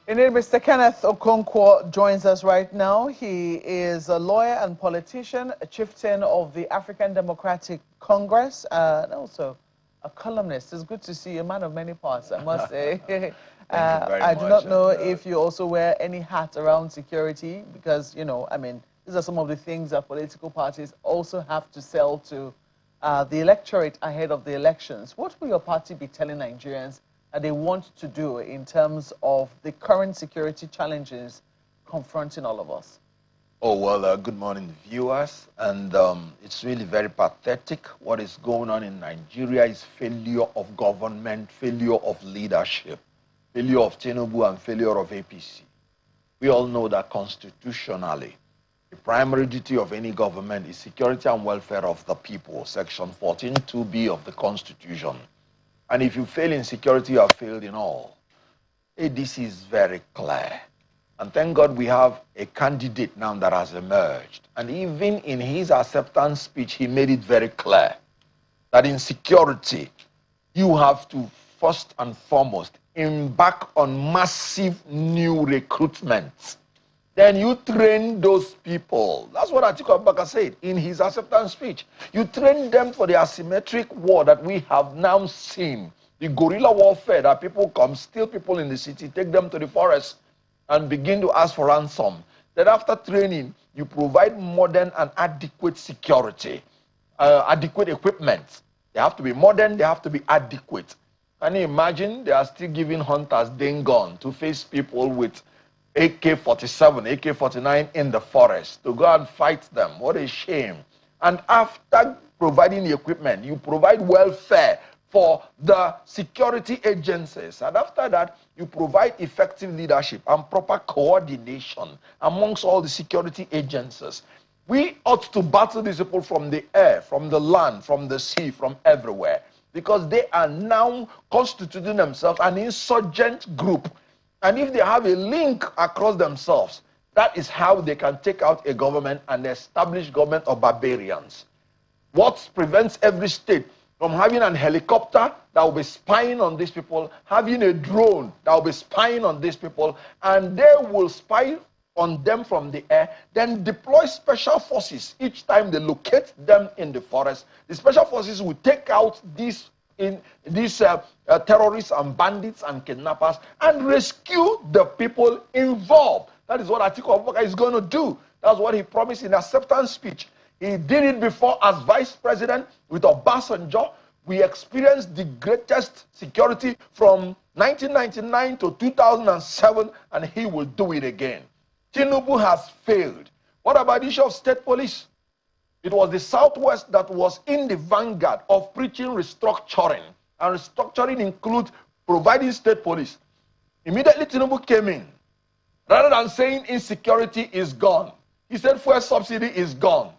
Indeed, Mr. Kenneth Okonkwo joins us right now. He is a lawyer and politician, a chieftain of the African Democratic Congress, and also a columnist. It's good to see you, a man of many parts, I must say. Thank you very I much. do not know if you also wear any hat around security, because, you know, I mean, these are some of the things that political parties also have to sell to the electorate ahead of the elections. What will your party be telling Nigerians that they want to do in terms of the current security challenges confronting all of us? Oh, well, good morning, viewers. And it's really very pathetic. What is going on in Nigeria is failure of government, failure of leadership, failure of Tinubu, and failure of APC. We all know that constitutionally, the primary duty of any government is security and welfare of the people, Section 14(2)(b) of the Constitution. And if you fail in security, you have failed in all. This is very clear. And thank God we have a candidate now that has emerged. And even in his acceptance speech, he made it very clear that in security, you have to first and foremost embark on massive new recruitment. Then you train those people. That's what Atiku Abubakar said in his acceptance speech. You train them for the asymmetric war that we have now seen. The guerrilla warfare that people come, steal people in the city, take them to the forest, and begin to ask for ransom. Then after training, you provide modern and adequate security, adequate equipment. They have to be modern, they have to be adequate. Can you imagine? They are still giving hunters gun to face people with AK-47, AK-49 in the forest to go and fight them. What a shame. And after providing the equipment, you provide welfare for the security agencies. And after that, you provide effective leadership and proper coordination amongst all the security agencies. We ought to battle these people from the air, from the land, from the sea, from everywhere, because they are now constituting themselves an insurgent group. And if they have a link across themselves, that is how they can take out a government and establish government of barbarians. What prevents every state from having a helicopter that will be spying on these people, having a drone that will be spying on these people, and they will spy on them from the air, then deploy special forces each time they locate them in the forest. The special forces will take out these terrorists and bandits and kidnappers and rescue the people involved. That is what Atiku Abubakar is going to do. That's what he promised in acceptance speech. He did it before as vice president with Obasanjo. We experienced the greatest security from 1999 to 2007, and he will do it again. Tinubu has failed. What about the issue of state police? It was the Southwest that was in the vanguard of preaching restructuring. And restructuring includes providing state police. Immediately Tinubu came in. Rather than saying insecurity is gone, he said fuel subsidy is gone.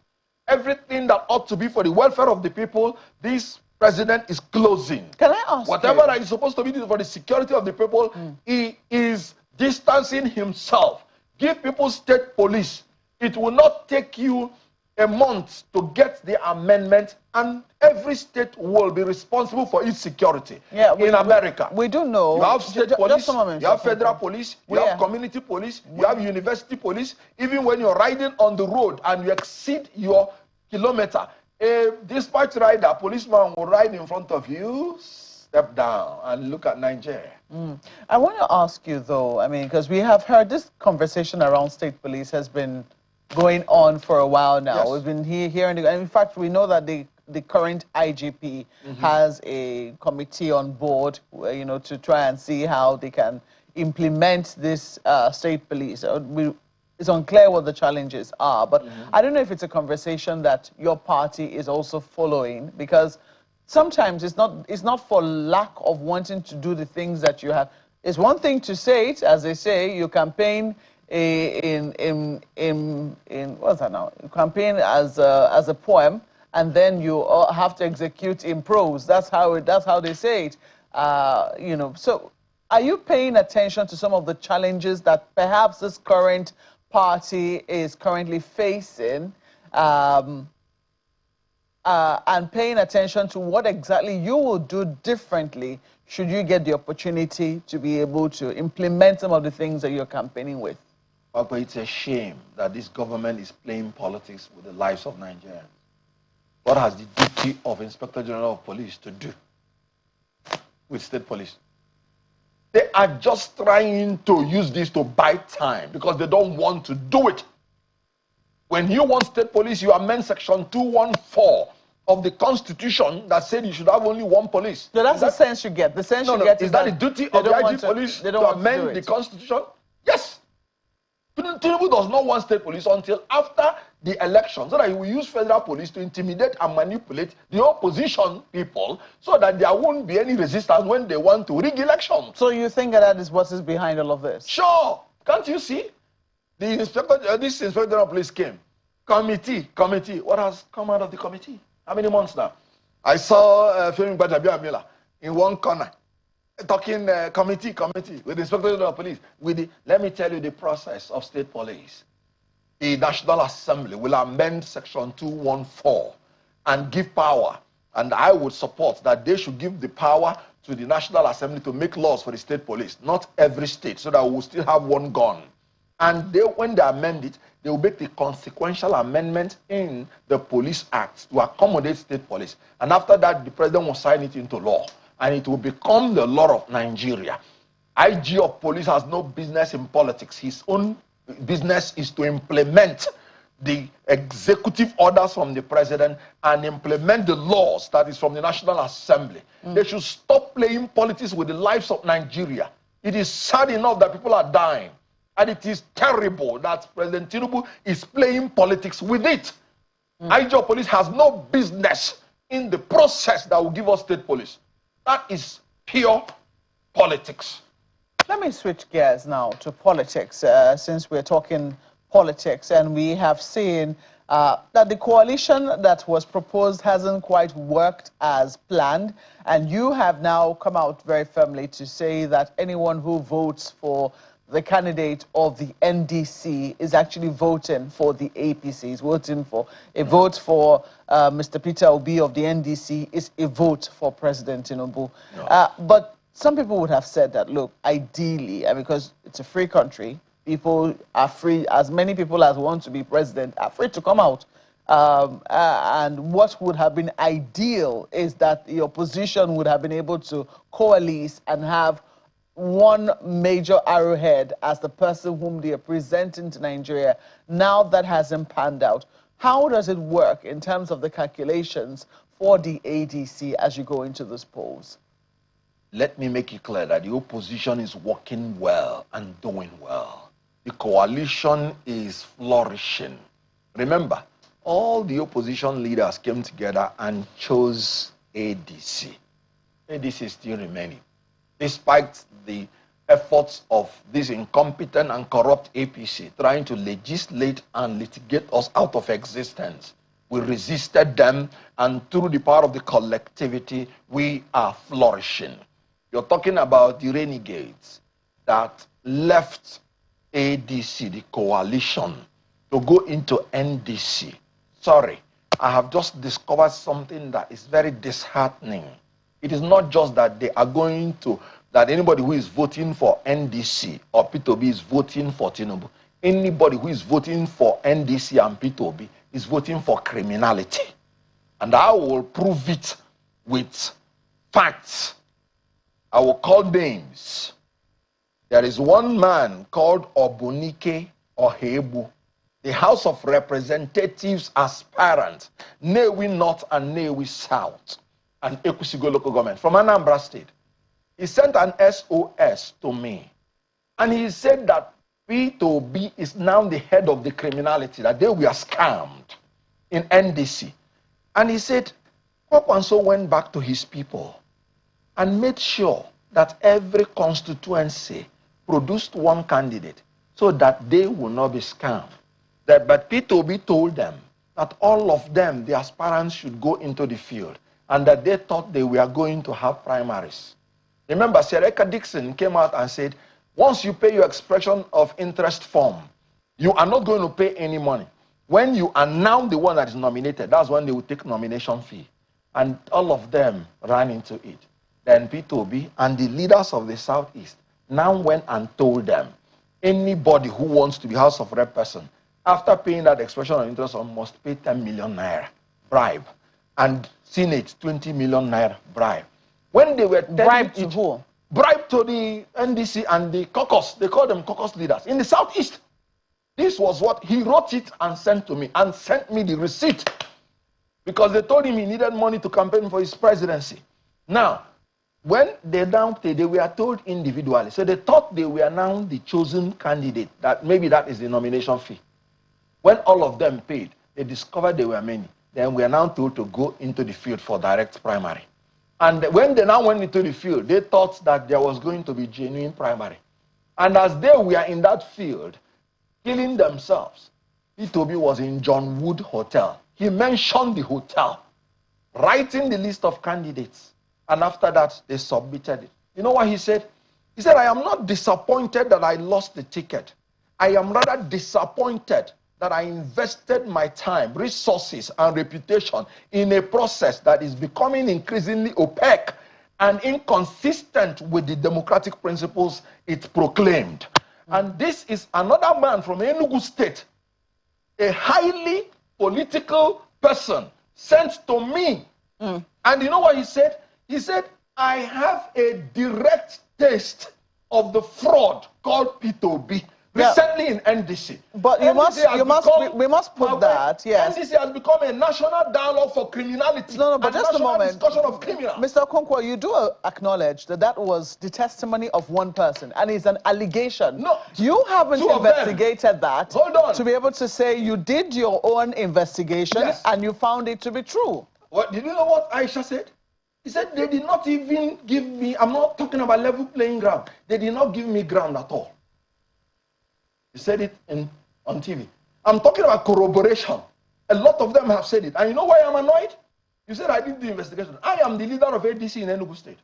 Everything that ought to be for the welfare of the people, this president is closing. Can I ask whatever that is supposed to be for the security of the people, he is distancing himself. Give people state police. It will not take you a month to get the amendment, and every state will be responsible for its security. Yeah, in America. We do know. You have state police, moment, you have federal police, you have community police, you have university police. Even when you're riding on the road and you exceed your kilometer, a dispatch rider, policeman will ride in front of you, step down, and look at Nigeria. I want to ask you, though, I mean, because we have heard this conversation around state police has been going on for a while now. Yes. We've been hearing, and in fact, we know that the current IGP has a committee on board, you know, to try and see how they can implement this state police. It's unclear what the challenges are, but I don't know if it's a conversation that your party is also following, because sometimes it's not for lack of wanting to do the things that you have. It's one thing to say it, as they say, you campaign in what's that now? You campaign as a poem, and then you have to execute in prose. That's how they say it. You know. So, are you paying attention to some of the challenges that perhaps this current party is currently facing, and paying attention to what exactly you will do differently should you get the opportunity to be able to implement some of the things that you're campaigning with? But it's a shame that this government is playing politics with the lives of Nigerians. What has the duty of Inspector General of Police to do with state police? They are just trying to use this to buy time because they don't want to do it. When you want state police, you amend section 214 of the Constitution that said you should have only one police. So that's the sense you get. The sense you get is that the duty of the IG police to amend the Constitution? Yes. Tinubu does not want state police until after the election, so that he will use federal police to intimidate and manipulate the opposition people so that there won't be any resistance when they want to rig elections. So you think that is what is behind all of this? Sure. Can't you see? The inspector, this inspector of police came. Committee. What has come out of the committee? How many months now? I saw Femi Gbajabiamila in one corner talking committee with the inspector of police. Let me tell you the process of state police. The National Assembly will amend section 214 and give power, and I would support that they should give the power to the National Assembly to make laws for the state police, not every state, so that we will still have one gun. And when they amend it, they will make the consequential amendment in the Police Act to accommodate state police. And after that, the president will sign it into law, and it will become the law of Nigeria. IG of police has no business in politics. His own business is to implement the executive orders from the president and implement the laws that is from the National Assembly. They should stop playing politics with the lives of Nigeria. It is sad enough that people are dying, and it is terrible that President Tinubu is playing politics with it. IG of police has no business in the process that will give us state police. That is pure politics. Let me switch gears now to politics, since we're talking politics, and we have seen that the coalition that was proposed hasn't quite worked as planned, and you have now come out very firmly to say that anyone who votes for the candidate of the NDC is actually voting for the APC, is voting for a vote for Mr. Peter Obi of the NDC is a vote for President Tinubu. But some people would have said that, look, ideally, and because it's a free country, people are free, as many people as want to be president are free to come out. And what would have been ideal is that the opposition would have been able to coalesce and have one major arrowhead as the person whom they are presenting to Nigeria. Now that hasn't panned out. How does it work in terms of the calculations for the ADC as you go into those polls? Let me make it clear that the opposition is working well and doing well. The coalition is flourishing. Remember, all the opposition leaders came together and chose ADC. ADC is still remaining, despite the efforts of this incompetent and corrupt APC trying to legislate and litigate us out of existence. We resisted them, and through the power of the collectivity, we are flourishing. You're talking about the renegades that left ADC, the coalition, to go into NDC. Sorry, I have just discovered something that is very disheartening. It is not just that they are going to, that anybody who is voting for NDC or P2B is voting for Tinubu. Anybody who is voting for NDC and P2B is voting for criminality. And I will prove it with facts. I will call names. There is one man called Obunike Ohebu, the House of Representatives aspirant, Newi North and Newi South, and Ekusigo local government from Anambra State. He sent an SOS to me, and he said that P2B is now the head of the criminality, that they were scammed in NDC. And he said, Okonkwo went back to his people and made sure that every constituency produced one candidate so that they will not be scammed. But P2B told them that all of them, the aspirants, should go into the field, and that they thought they were going to have primaries. Remember, Sereka Dixon came out and said, once you pay your expression of interest form, you are not going to pay any money. When you are now the one that is nominated, that's when they will take nomination fee. And all of them ran into it. Then P2B and the leaders of the Southeast now went and told them, anybody who wants to be House of Rep person, after paying that expression of interest, must pay 10 million naira bribe, and Senate 20 million naira bribe. When they were bribe to who? Bribe to the NDC and the caucus. They call them caucus leaders in the Southeast. This was what he wrote it and sent to me, and sent me the receipt, because they told him he needed money to campaign for his presidency. Now, when they were told individually, so they thought they were now the chosen candidate, that maybe that is the nomination fee. When all of them paid, they discovered there were many. Then we are now told to go into the field for direct primary. And when they now went into the field, they thought that there was going to be genuine primary. And as they were in that field, killing themselves, P2B was in John Wood Hotel. He mentioned the hotel, writing the list of candidates. And after that, they submitted it. You know what he said? He said, I am not disappointed that I lost the ticket. I am rather disappointed that I invested my time, resources, and reputation in a process that is becoming increasingly opaque and inconsistent with the democratic principles it proclaimed. And this is another man from Enugu State, a highly political person, sent to me. And you know what he said? He said, I have a direct taste of the fraud called P2B. Recently in NDC. But we must put that, yes. NDC has become a national dialogue for criminality. No, but just a moment. Discussion of criminals. Mr. Okonkwo, you do acknowledge that that was the testimony of one person, and it's an allegation. No. You haven't investigated that. Hold on. To be able to say you did your own investigation, yes, and you found it to be true. What, did you know what Aisha said? He said they did not even give me, I'm not talking about level playing ground. They did not give me ground at all. He said it on TV. I'm talking about corroboration. A lot of them have said it. And you know why I'm annoyed? You said I did the investigation. I am the leader of ADC in Enugu State.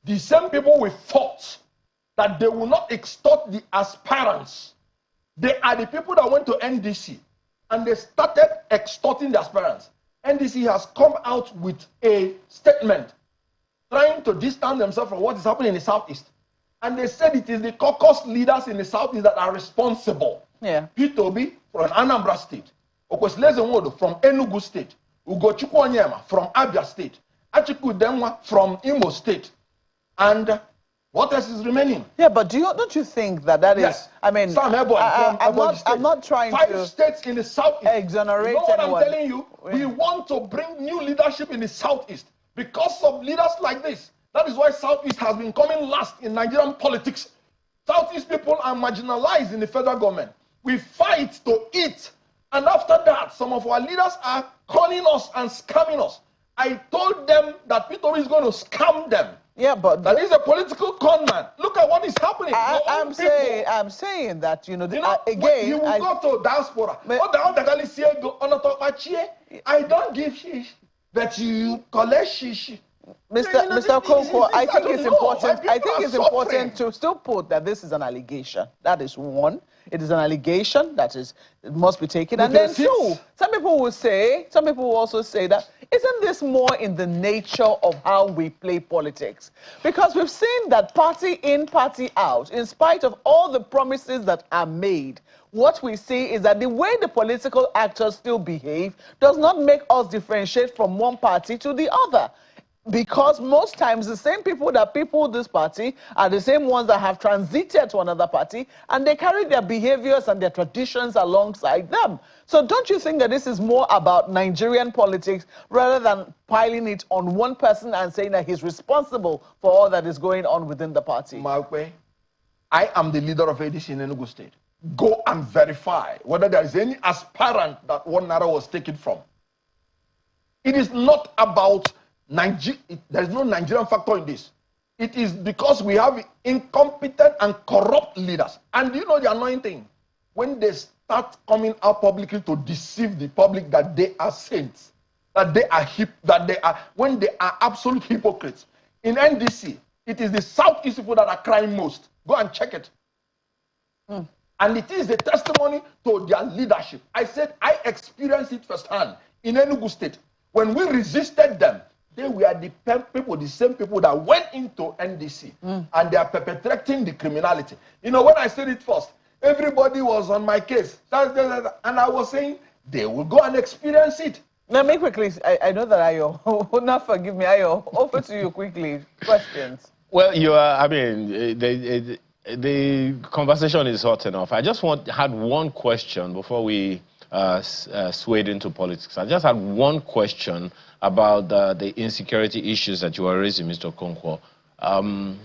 The same people we fought that they will not extort the aspirants. They are the people that went to NDC and they started extorting the aspirants. NDC has come out with a statement trying to distance themselves from what is happening in the Southeast. And they said it is the caucus leaders in the Southeast that are responsible. Yeah. P2B from Anambra State, Okwesileeze Nwodo from Enugu State, Ugochukwu Onyema from Abia State, Achiku Denwa from Imo State, and what else is remaining? Yeah, but don't you think that is? Yes. I mean, Sam I'm not trying to 5 states in the Southeast. Exonerate you know what anyone. I'm telling you? We want to bring new leadership in the Southeast because of leaders like this. That is why Southeast has been coming last in Nigerian politics. Southeast people are marginalized in the federal government. We fight to eat. And after that, some of our leaders are calling us and scamming us. I told them that P2B is going to scam them. Yeah, but that is a political con man. Look at what is happening. I'm saying that, again, you will go to diaspora. I don't give shish, but you collect shish. Mr. Okonkwo, I think it's important. I think it's important to still put that this is an allegation. That is one. It is an allegation that it must be taken. And then two, some people will also say that isn't this more in the nature of how we play politics? Because we've seen that party in, party out, in spite of all the promises that are made, what we see is that the way the political actors still behave does not make us differentiate from one party to the other. Because most times the same people that people this party are the same ones that have transited to another party, and they carry their behaviors and their traditions alongside them. So don't you think that this is more about Nigerian politics rather than piling it on one person and saying that he's responsible for all that is going on within the party? Malkwe, I am the leader of ADC in Enugu State. Go and verify whether there is any aspirant that 1 naira was taken from. It is not about there is no Nigerian factor in this. It is because we have incompetent and corrupt leaders. And you know the annoying thing? When they start coming out publicly to deceive the public that they are saints, that they are when they are absolute hypocrites. In NDC, it is the Southeast people that are crying most. Go and check it. And it is a testimony to their leadership. I said I experienced it firsthand in Enugu State. When we resisted them, they were the people, the same people that went into NDC, and they are perpetrating the criminality. You know, when I said it first, everybody was on my case, and I was saying they will go and experience it. Now, me quickly, I know that Ayo, not forgive me, Ayo, over to you quickly. Questions? Well, you are, I mean, the conversation is hot enough. I just had one question before we swayed into politics. I just had one question about the insecurity issues that you are raising, Mr. Okonkwo.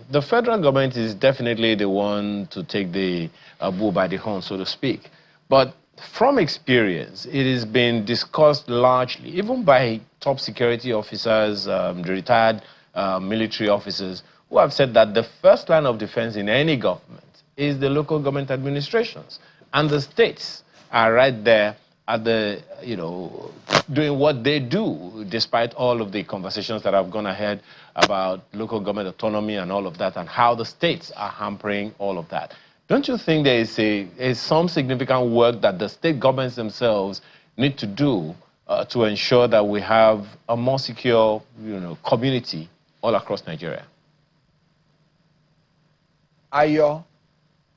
The federal government is definitely the one to take the bull by the horn, so to speak. But from experience, it has been discussed largely, even by top security officers, the retired military officers, who have said that the first line of defense in any government is the local government administrations. And the states are right there at the, you know, doing what they do, despite all of the conversations that have gone ahead about local government autonomy and all of that, and how the states are hampering all of that. Don't you think there is some significant work that the state governments themselves need to do to ensure that we have a more secure, you know, community all across Nigeria? Ayo,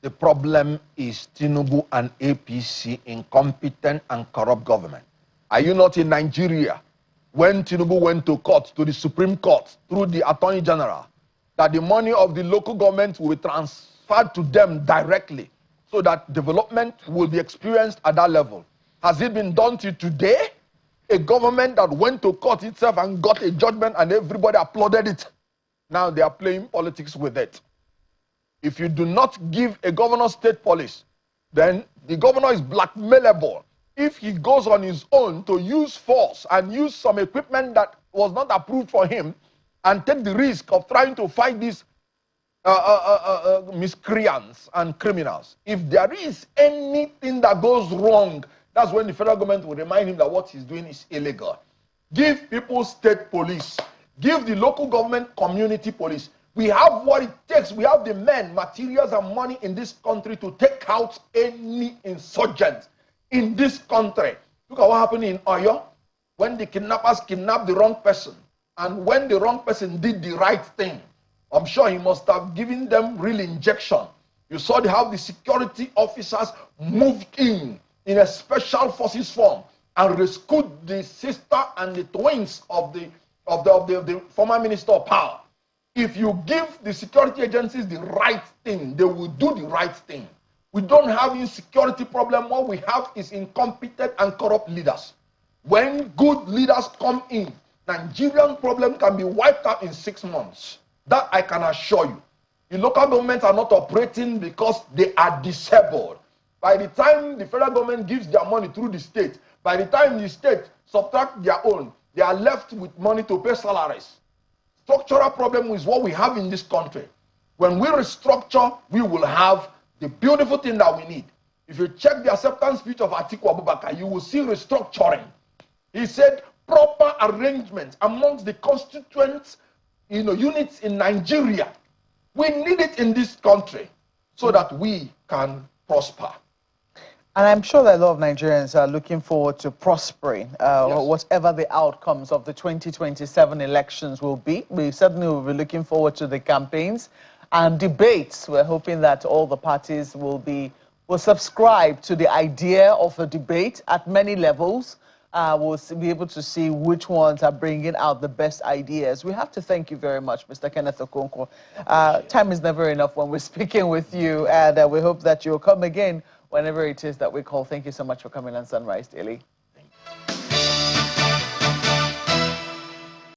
the problem is Tinubu and APC incompetent and corrupt government. Are you not in Nigeria when Tinubu went to court, to the Supreme Court, through the Attorney General, that the money of the local government will be transferred to them directly so that development will be experienced at that level? Has it been done till today? A government that went to court itself and got a judgment and everybody applauded it. Now they are playing politics with it. If you do not give a governor state police, then the governor is blackmailable. If he goes on his own to use force and use some equipment that was not approved for him and take the risk of trying to fight these miscreants and criminals, if there is anything that goes wrong, that's when the federal government will remind him that what he's doing is illegal. Give people state police. Give the local government community police. We have what it takes. We have the men, materials, and money in this country to take out any insurgent in this country. Look at what happened in Oyo when the kidnappers kidnapped the wrong person. And when the wrong person did the right thing, I'm sure he must have given them real injection. You saw how the security officers moved in a special forces form and rescued the sister and the twins of the former Minister of Power. If you give the security agencies the right thing, they will do the right thing. We don't have insecurity problem. What we have is incompetent and corrupt leaders. When good leaders come in, Nigerian problem can be wiped out in 6 months. That I can assure you. The local governments are not operating because they are disabled. By the time the federal government gives their money through the state, by the time the state subtract their own, they are left with money to pay salaries. Structural problem is what we have in this country. When we restructure, we will have the beautiful thing that we need. If you check the acceptance speech of Atiku Abubakar, you will see restructuring. He said proper arrangement amongst the constituent units in Nigeria. We need it in this country so that we can prosper. And I'm sure that a lot of Nigerians are looking forward to prospering, Yes. whatever the outcomes of the 2027 elections will be. We certainly will be looking forward to the campaigns and debates. We're hoping that all the parties will subscribe to the idea of a debate at many levels. We'll be able to see which ones are bringing out the best ideas. We have to thank you very much, Mr. Kenneth Okonkwo. Time is never enough when we're speaking with you, and we hope that you'll come again whenever it is that we call. Thank you so much for coming on Sunrise Daily.